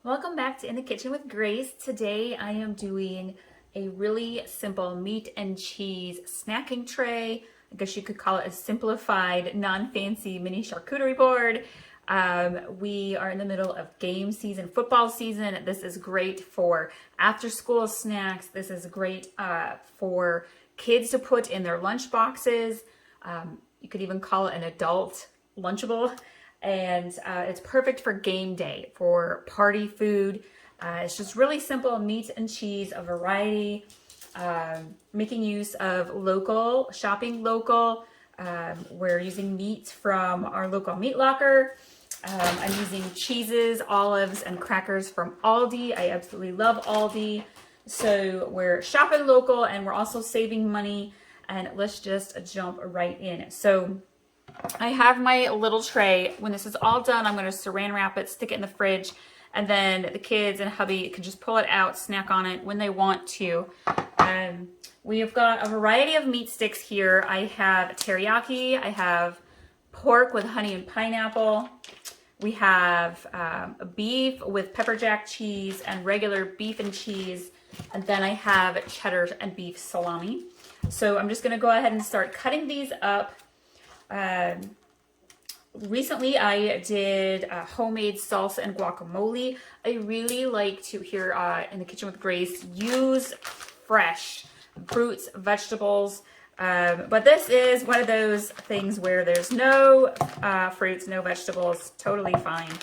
Welcome back to In the Kitchen with Grace. Today I am doing a really simple meat and cheese snacking tray. I guess you could call it a simplified, non-fancy mini charcuterie board. We are in the middle of game season, football season. This is great for after school snacks. This is great for kids to put in their lunch boxes. You could even call it an adult Lunchable. And it's perfect for game day, for party food. It's just really simple meat and cheese, a variety, making use of shopping local. We're using meat from our local meat locker. I'm using cheeses, olives, and crackers from Aldi. I absolutely love Aldi. So we're shopping local and we're also saving money. And let's just jump right in. So I have my little tray. When this is all done, I'm going to saran wrap it, stick it in the fridge, and then the kids and hubby can just pull it out, snack on it when they want to. We've got a variety of meat sticks here. I have teriyaki. I have pork with honey and pineapple. We have beef with pepper jack cheese and regular beef and cheese. And then I have cheddar and beef salami. So I'm just going to go ahead and start cutting these up. Recently I did homemade salsa and guacamole. I really like to, here in the Kitchen with Grace, use fresh fruits, vegetables. But this is one of those things where there's no fruits, no vegetables, totally fine.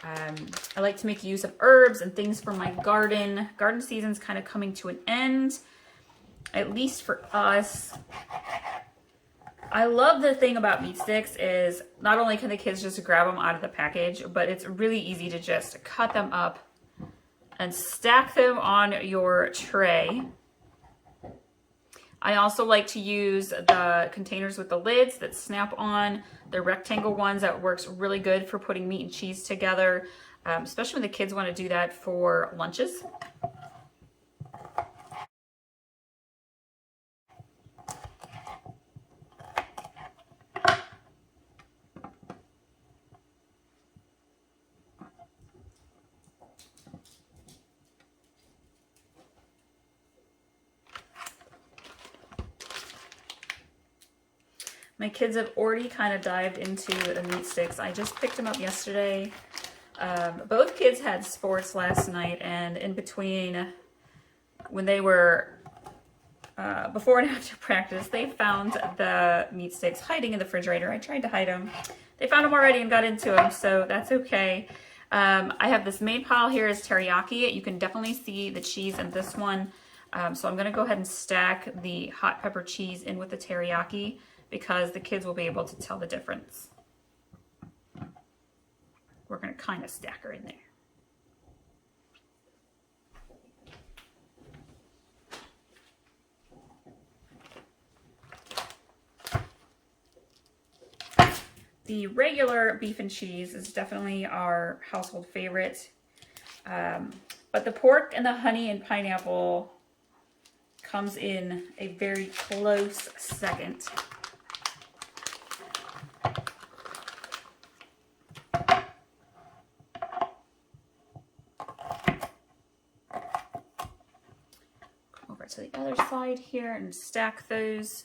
I like to make use of herbs and things from my garden. Garden season's kind of coming to an end, at least for us. I love the thing about meat sticks is not only can the kids just grab them out of the package, but it's really easy to just cut them up and stack them on your tray. I also like to use the containers with the lids that snap on, the rectangle ones. That works really good for putting meat and cheese together, especially when the kids want to do that for lunches. My kids have already kind of dived into the meat sticks. I just picked them up yesterday. Both kids had sports last night, and in between, when they were before and after practice, they found the meat sticks hiding in the refrigerator. I tried to hide them. They found them already and got into them, so that's okay. I have this main pile here is teriyaki. You can definitely see the cheese in this one. So I'm going to go ahead and stack the hot pepper cheese in with the teriyaki, because the kids will be able to tell the difference. We're going to kind of stack her in there. The regular beef and cheese is definitely our household favorite. But the pork and the honey and pineapple comes in a very close second. To the other side here and stack those.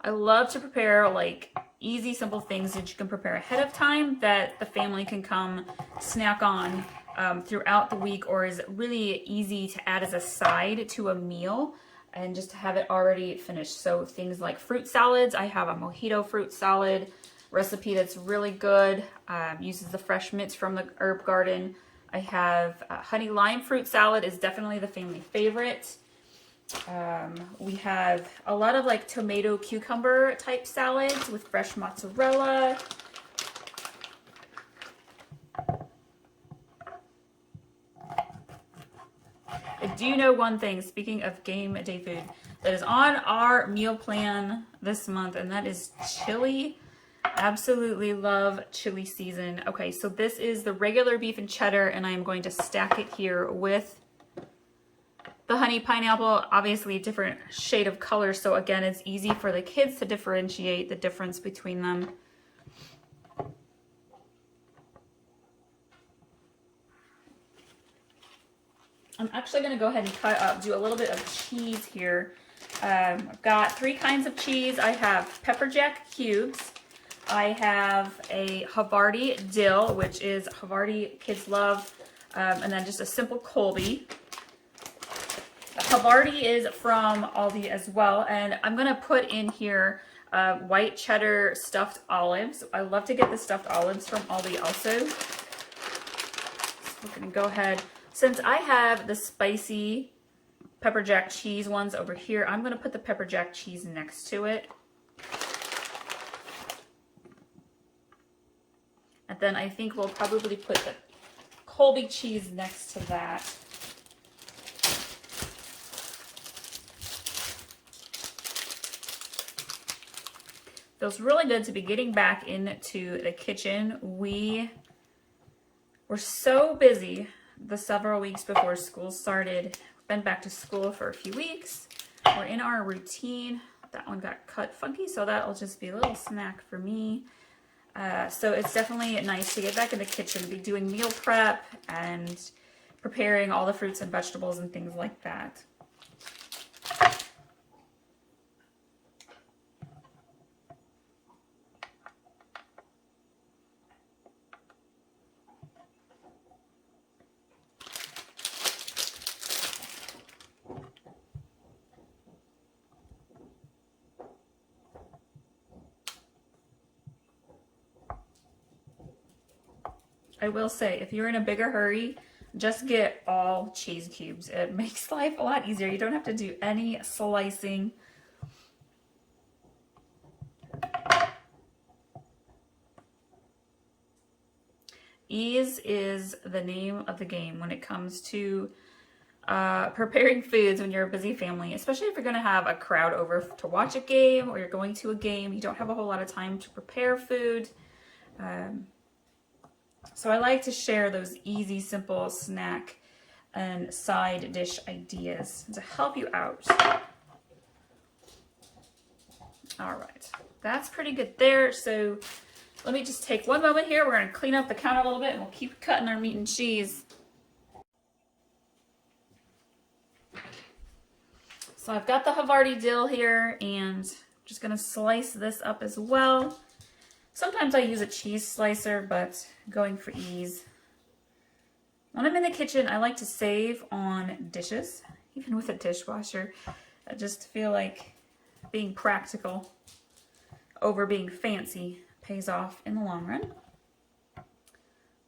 I love to prepare like easy, simple things that you can prepare ahead of time that the family can come snack on throughout the week, or is really easy to add as a side to a meal and just to have it already finished. So things like fruit salads. I have a Mojito fruit salad recipe that's really good, uses the fresh mints from the herb garden. I have honey lime fruit salad is definitely the family favorite. We have a lot of like tomato cucumber type salads with fresh mozzarella. I do know one thing, speaking of game day food, that is on our meal plan this month, and that is chili. Absolutely love chili season. Okay, so this is the regular beef and cheddar, and I am going to stack it here with the honey pineapple. Obviously a different shade of color, so again, it's easy for the kids to differentiate the difference between them. I'm actually going to go ahead and cut up, do a little bit of cheese here. I've got 3 kinds of cheese. I have pepper jack cubes. I have a Havarti dill, which is Havarti kids love, and then just a simple Colby. Havarti is from Aldi as well, and I'm going to put in here white cheddar stuffed olives. I love to get the stuffed olives from Aldi also. So we're going to go ahead. Since I have the spicy pepper jack cheese ones over here, I'm going to put the pepper jack cheese next to it. And then I think we'll probably put the Colby cheese next to that. Feels really good to be getting back into the kitchen. We were so busy the several weeks before school started. Been back to school for a few weeks. We're in our routine. That one got cut funky, so that'll just be a little snack for me. So it's definitely nice to get back in the kitchen, be doing meal prep and preparing all the fruits and vegetables and things like that. I will say, if you're in a bigger hurry, just get all cheese cubes. It makes life a lot easier. You don't have to do any slicing. Ease is the name of the game when it comes to preparing foods when you're a busy family, especially if you're going to have a crowd over to watch a game or you're going to a game. You don't have a whole lot of time to prepare food. So I like to share those easy, simple snack and side dish ideas to help you out. All right, that's pretty good there. So let me just take one moment here. We're going to clean up the counter a little bit and we'll keep cutting our meat and cheese. So I've got the Havarti dill here and I'm just going to slice this up as well. Sometimes I use a cheese slicer, but going for ease. When I'm in the kitchen, I like to save on dishes, even with a dishwasher. I just feel like being practical over being fancy pays off in the long run.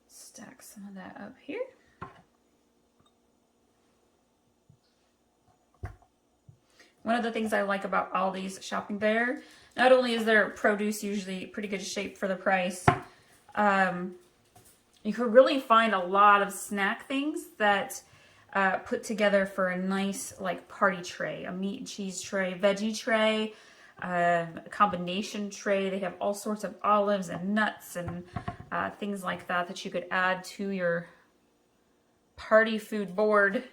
Stack some of that up here. One of the things I like about Aldi's shopping there, not only is their produce usually pretty good shape for the price, you can really find a lot of snack things that put together for a nice like party tray, a meat and cheese tray, veggie tray, a combination tray. They have all sorts of olives and nuts and things like that that you could add to your party food board.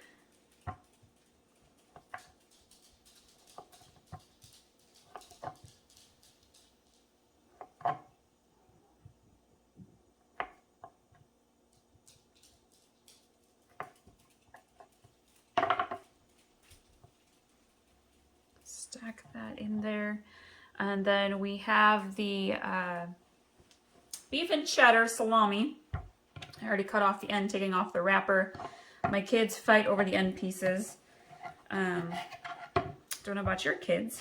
Stack that in there. And then we have the beef and cheddar salami. I already cut off the end, taking off the wrapper. My kids fight over the end pieces. Don't know about your kids.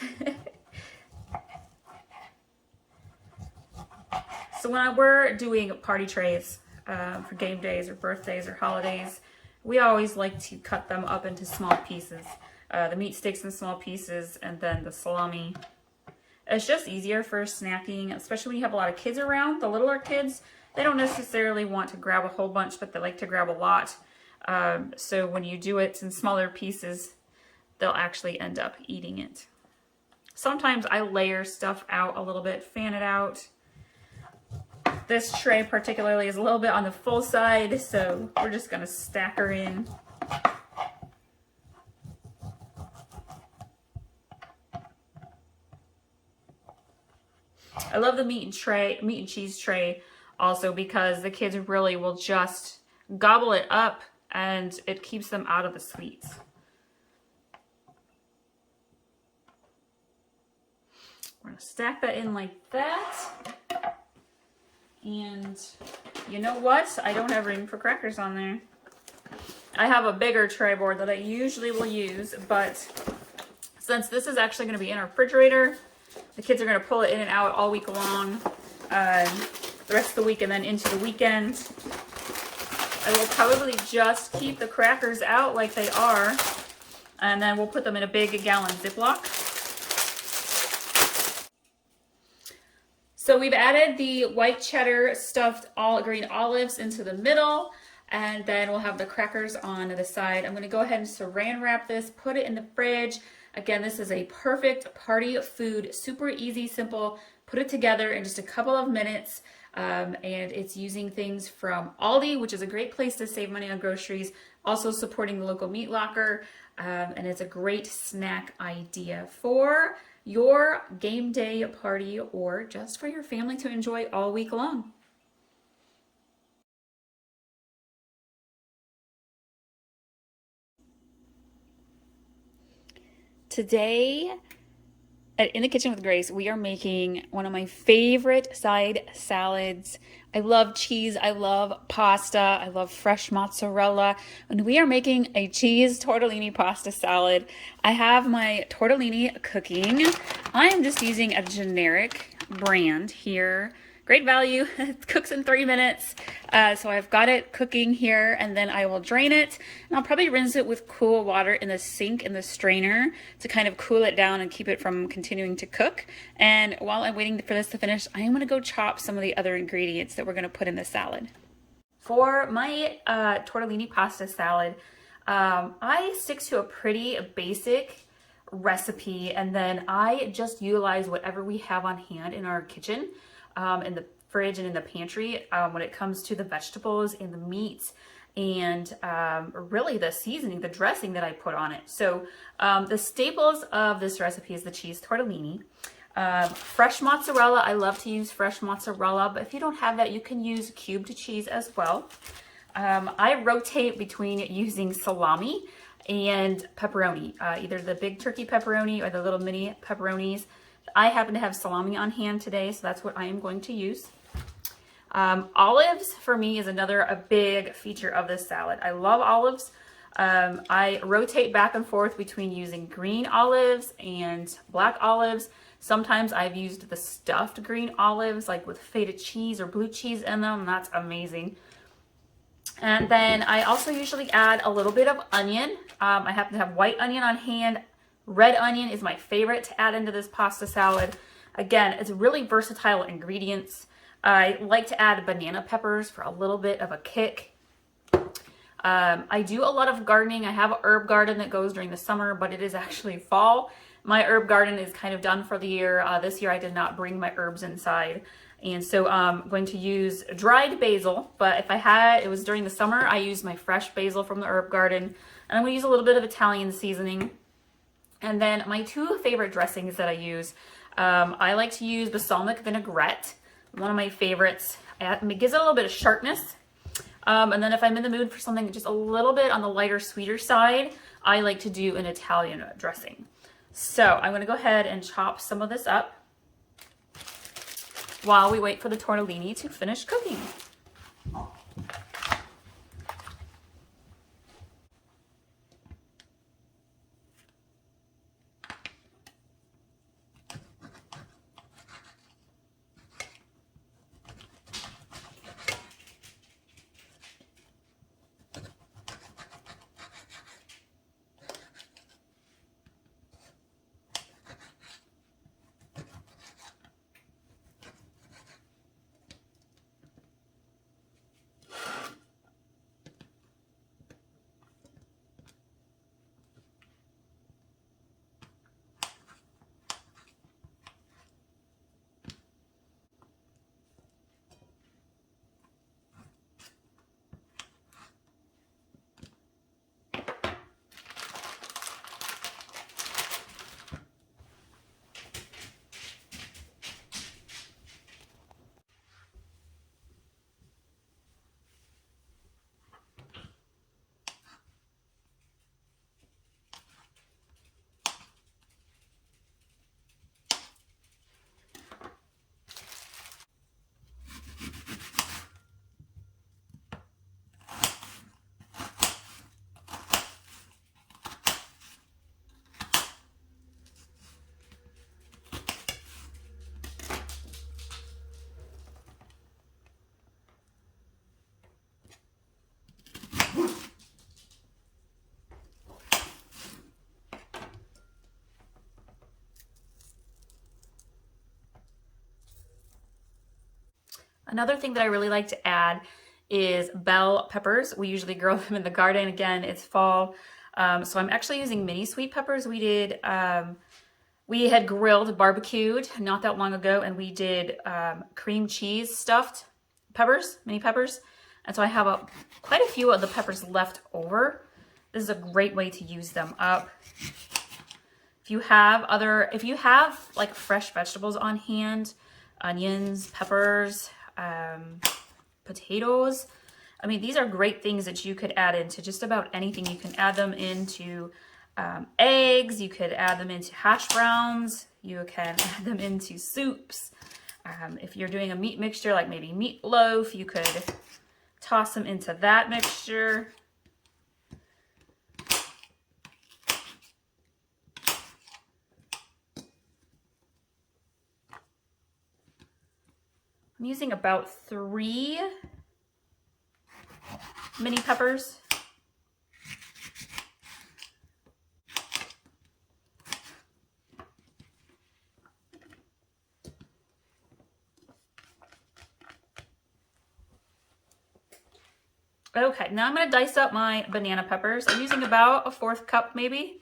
So when we're doing party trays for game days or birthdays or holidays, we always like to cut them up into small pieces. The meat sticks in small pieces, and then the salami. It's just easier for snacking, especially when you have a lot of kids around. The littler kids, they don't necessarily want to grab a whole bunch, but they like to grab a lot. So when you do it in smaller pieces, they'll actually end up eating it. Sometimes I layer stuff out a little bit, fan it out. This tray particularly is a little bit on the full side, so we're just going to stack her in. I love the meat and cheese tray also because the kids really will just gobble it up and it keeps them out of the sweets. We're gonna stack that in like that. And you know what? I don't have room for crackers on there. I have a bigger tray board that I usually will use, but since this is actually going to be in our refrigerator, the kids are going to pull it in and out all week long, the rest of the week and then into the weekend. I will probably just keep the crackers out like they are, and then we'll put them in a big gallon Ziploc. So we've added the white cheddar stuffed all green olives into the middle, and then we'll have the crackers on the side. I'm going to go ahead and saran wrap this, put it in the fridge. Again, this is a perfect party food, super easy, simple. Put it together in just a couple of minutes, and it's using things from Aldi, which is a great place to save money on groceries, also supporting the local meat locker, and it's a great snack idea for your game day party or just for your family to enjoy all week long. Today, in the kitchen with Grace, we are making one of my favorite side salads. I love cheese, I love pasta, I love fresh mozzarella, and we are making a cheese tortellini pasta salad. I have my tortellini cooking. I am just using a generic brand here. Great value, it cooks in 3 minutes. So I've got it cooking here, and then I will drain it, and I'll probably rinse it with cool water in the sink in the strainer to kind of cool it down and keep it from continuing to cook. And while I'm waiting for this to finish, I am gonna go chop some of the other ingredients that we're gonna put in the salad. For my tortellini pasta salad, I stick to a pretty basic recipe, and then I just utilize whatever we have on hand in our kitchen, in the fridge and in the pantry, when it comes to the vegetables and the meats and really the seasoning, the dressing that I put on it. So the staples of this recipe is the cheese tortellini. Fresh mozzarella, I love to use fresh mozzarella, but if you don't have that, you can use cubed cheese as well. I rotate between using salami and pepperoni, either the big turkey pepperoni or the little mini pepperonis. I happen to have salami on hand today, so that's what I am going to use. Olives for me is a big feature of this salad. I love olives. I rotate back and forth between using green olives and black olives. Sometimes I've used the stuffed green olives, like with feta cheese or blue cheese in them, and that's amazing. And then I also usually add a little bit of onion. I happen to have white onion on hand. Red onion is my favorite to add into this pasta salad. Again, it's really versatile ingredients. I like to add banana peppers for a little bit of a kick. I do a lot of gardening. I have an herb garden that goes during the summer, but it is actually fall. My herb garden is kind of done for the year. This year I did not bring my herbs inside. And so I'm going to use dried basil, but if I had, it was during the summer, I used my fresh basil from the herb garden. And I'm going to use a little bit of Italian seasoning. And then my two favorite dressings that I use, I like to use balsamic vinaigrette, one of my favorites. It gives it a little bit of sharpness. And then if I'm in the mood for something just a little bit on the lighter, sweeter side, I like to do an Italian dressing. So I'm going to go ahead and chop some of this up while we wait for the tortellini to finish cooking. Another thing that I really like to add is bell peppers. We usually grow them in the garden. Again, it's fall. So I'm actually using mini sweet peppers. We had grilled, barbecued not that long ago, and we did cream cheese stuffed peppers, mini peppers. And so I have quite a few of the peppers left over. This is a great way to use them up. If you have like fresh vegetables on hand, onions, peppers, potatoes. I mean, these are great things that you could add into just about anything. You can add them into eggs. You could add them into hash browns. You can add them into soups. If you're doing a meat mixture, like maybe meatloaf, you could toss them into that mixture. I'm using about 3 mini peppers. Okay, now I'm going to dice up my banana peppers. I'm using about a 1/4 cup maybe.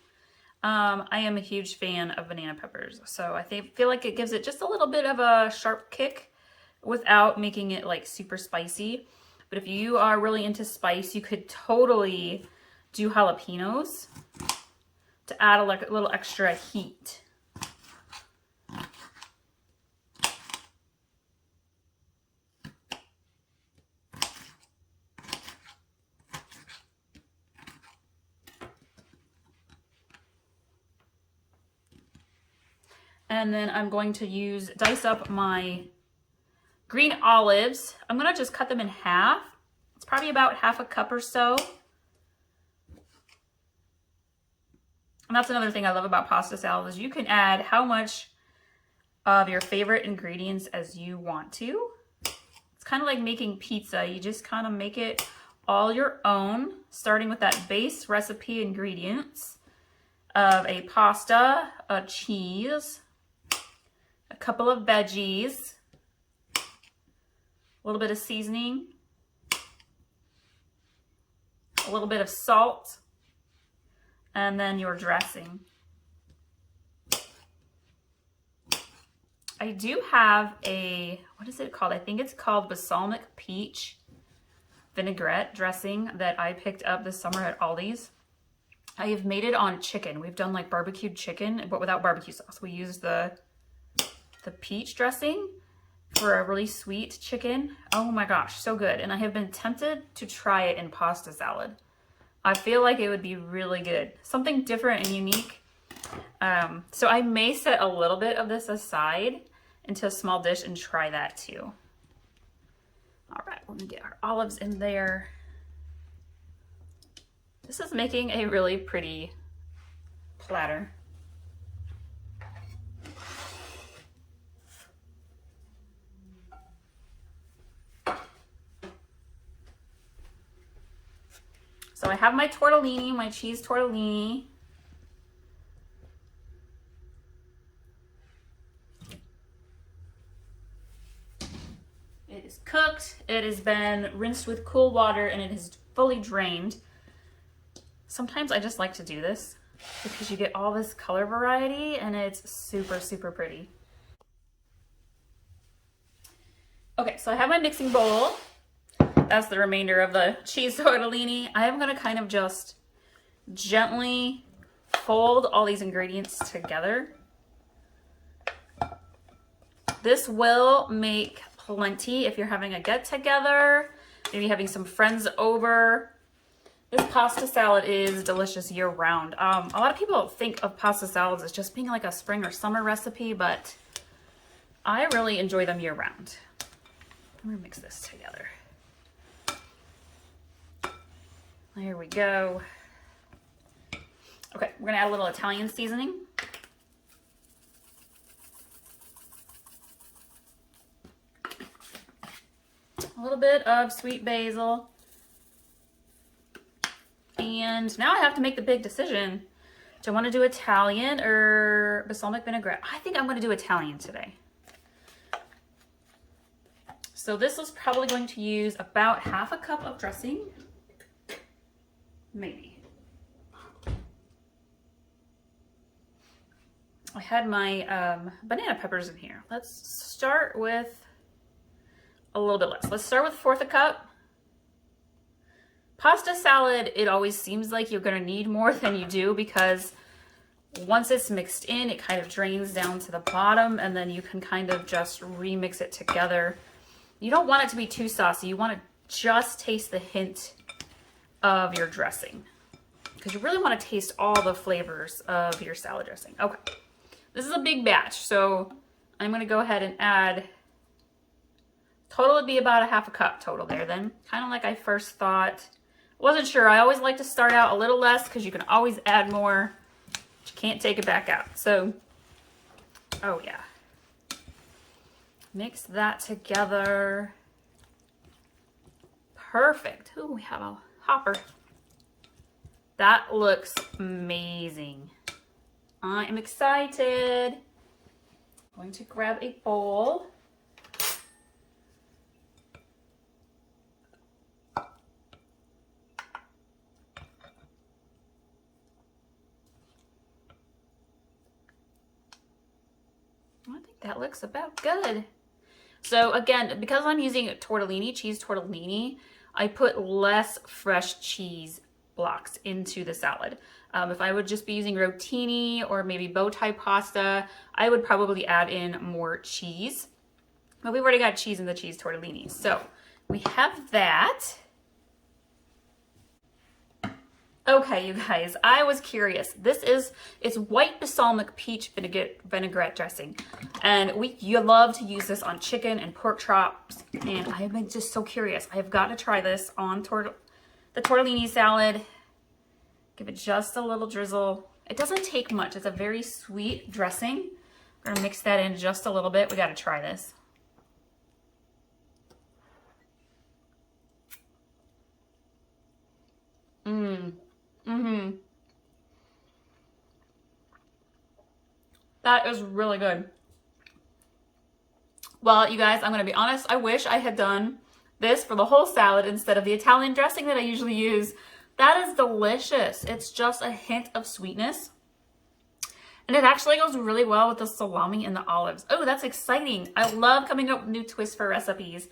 I am a huge fan of banana peppers, so I feel like it gives it just a little bit of a sharp kick without making it like super spicy. But if you are really into spice, you could totally do jalapenos to add a little extra heat. And then I'm going to dice up my green olives. I'm gonna just cut them in half. It's probably about 1/2 cup or so. And that's another thing I love about pasta salad is you can add how much of your favorite ingredients as you want to. It's kind of like making pizza. You just kind of make it all your own, starting with that base recipe ingredients of a pasta, a cheese, a couple of veggies, a little bit of seasoning, a little bit of salt, and then your dressing. I do have what is it called? I think it's called balsamic peach vinaigrette dressing that I picked up this summer at Aldi's. I have made it on chicken. We've done like barbecued chicken, but without barbecue sauce. We use the peach dressing for a really sweet chicken. Oh my gosh, so good. And I have been tempted to try it in pasta salad. I feel like it would be really good. Something different and unique. So I may set a little bit of this aside into a small dish and try that too. All right, we're gonna get our olives in there. This is making a really pretty platter. So I have my tortellini, my cheese tortellini. It is cooked, it has been rinsed with cool water, and it is fully drained. Sometimes I just like to do this because you get all this color variety and it's super, super pretty. Okay, so I have my mixing bowl. That's the remainder of the cheese tortellini. I am gonna kind of just gently fold all these ingredients together. This will make plenty if you're having a get-together, maybe having some friends over. This pasta salad is delicious year-round. A lot of people think of pasta salads as just being like a spring or summer recipe, but I really enjoy them year-round. I'm gonna mix this together. There we go. Okay, we're gonna add a little Italian seasoning. A little bit of sweet basil. And now I have to make the big decision. Do I want to do Italian or balsamic vinaigrette? I think I'm going to do Italian today. So this is probably going to use about half a cup of dressing, maybe. I had my banana peppers in here. Let's start with a little bit less. Let's start with 1/4 a cup. Pasta salad, it always seems like you're gonna need more than you do because once it's mixed in, it kind of drains down to the bottom and then you can kind of just remix it together. You don't want it to be too saucy. You want to just taste the hint of your dressing because you really want to taste all the flavors of your salad dressing. Okay, this is a big batch, so I'm going to go ahead and add, total would be about a half a cup total there then, kind of like I first thought. Wasn't sure. I always like to start out a little less because you can always add more. You can't take it back out. So, oh yeah. Mix that together. Perfect. Ooh, we have a hopper. That looks amazing. I am excited. I'm going to grab a bowl. I think that looks about good. So again, because I'm using tortellini, cheese tortellini, I put less fresh cheese blocks into the salad. If I would just be using rotini or maybe bow tie pasta, I would probably add in more cheese. But we've already got cheese in the cheese tortellini. So we have that. Okay, you guys, I was curious. It's white balsamic peach vinaigrette dressing. And you love to use this on chicken and pork chops. And I have been just so curious. I have got to try this on the tortellini salad. Give it just a little drizzle. It doesn't take much. It's a very sweet dressing. We're gonna mix that in just a little bit. We gotta try this. That is really good. Well, you guys, I'm going to be honest. I wish I had done this for the whole salad instead of the Italian dressing that I usually use. That is delicious. It's just a hint of sweetness. And it actually goes really well with the salami and the olives. Oh, that's exciting. I love coming up with new twists for recipes.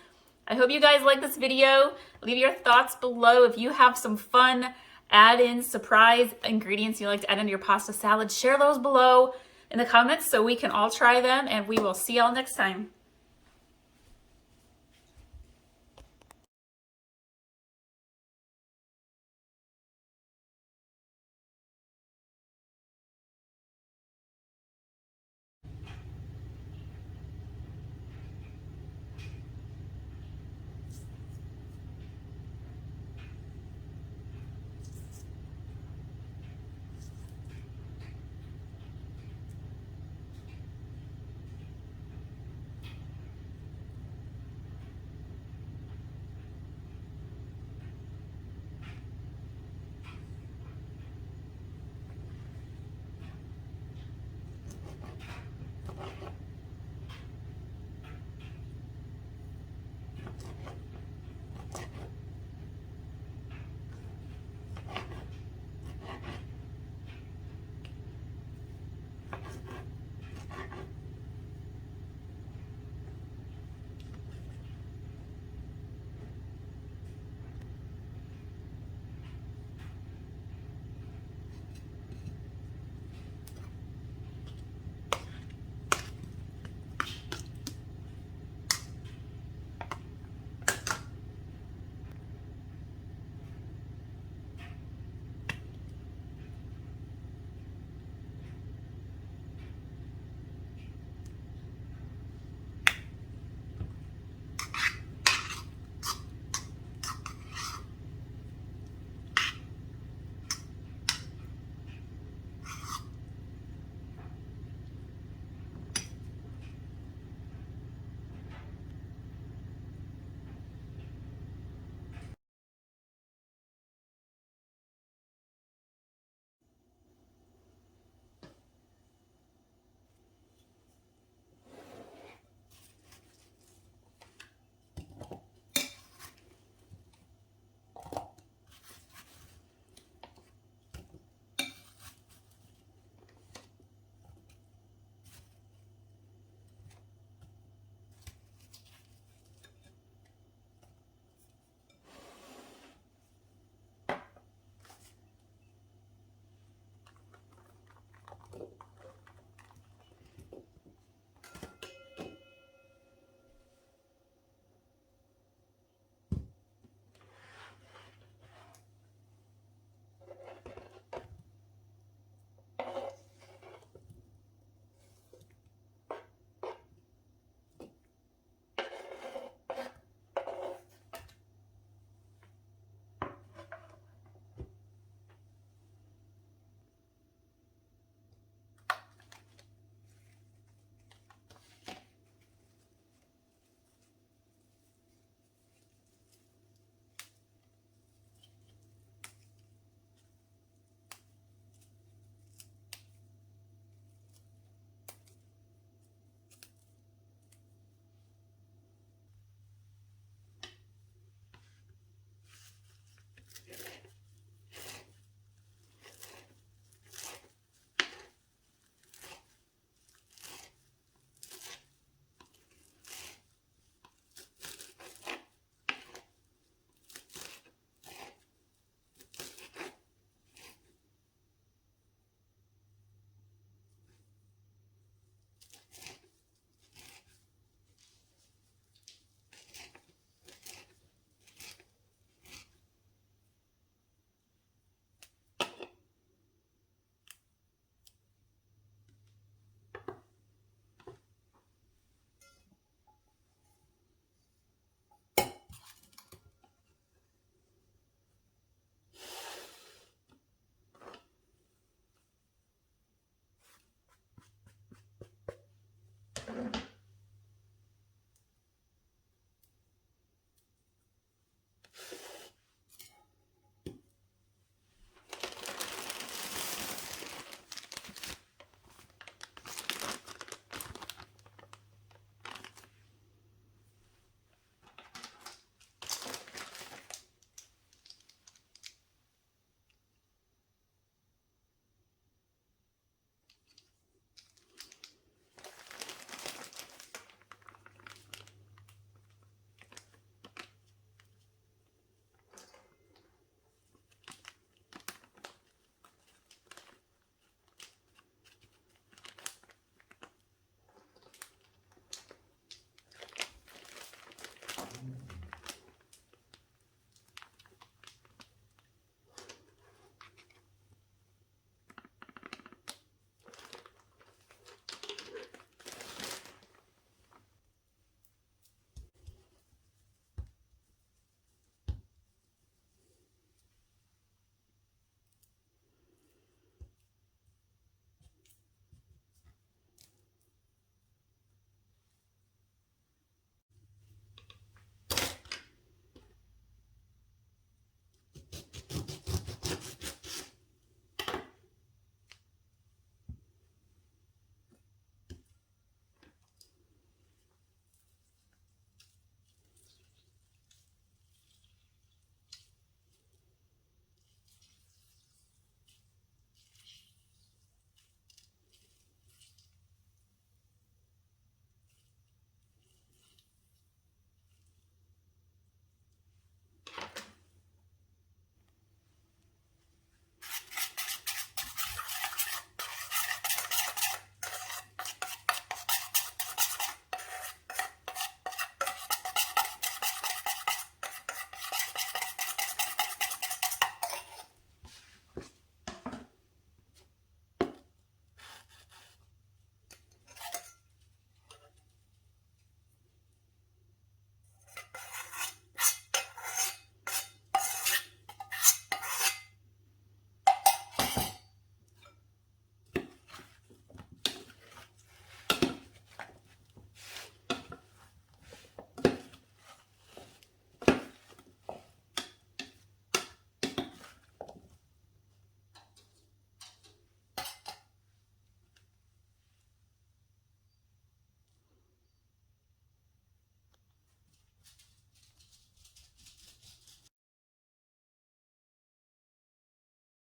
I hope you guys like this video. Leave your thoughts below. If you have some fun add-in surprise ingredients you like to add into your pasta salad, share those below in the comments so we can all try them, and we will see y'all next time.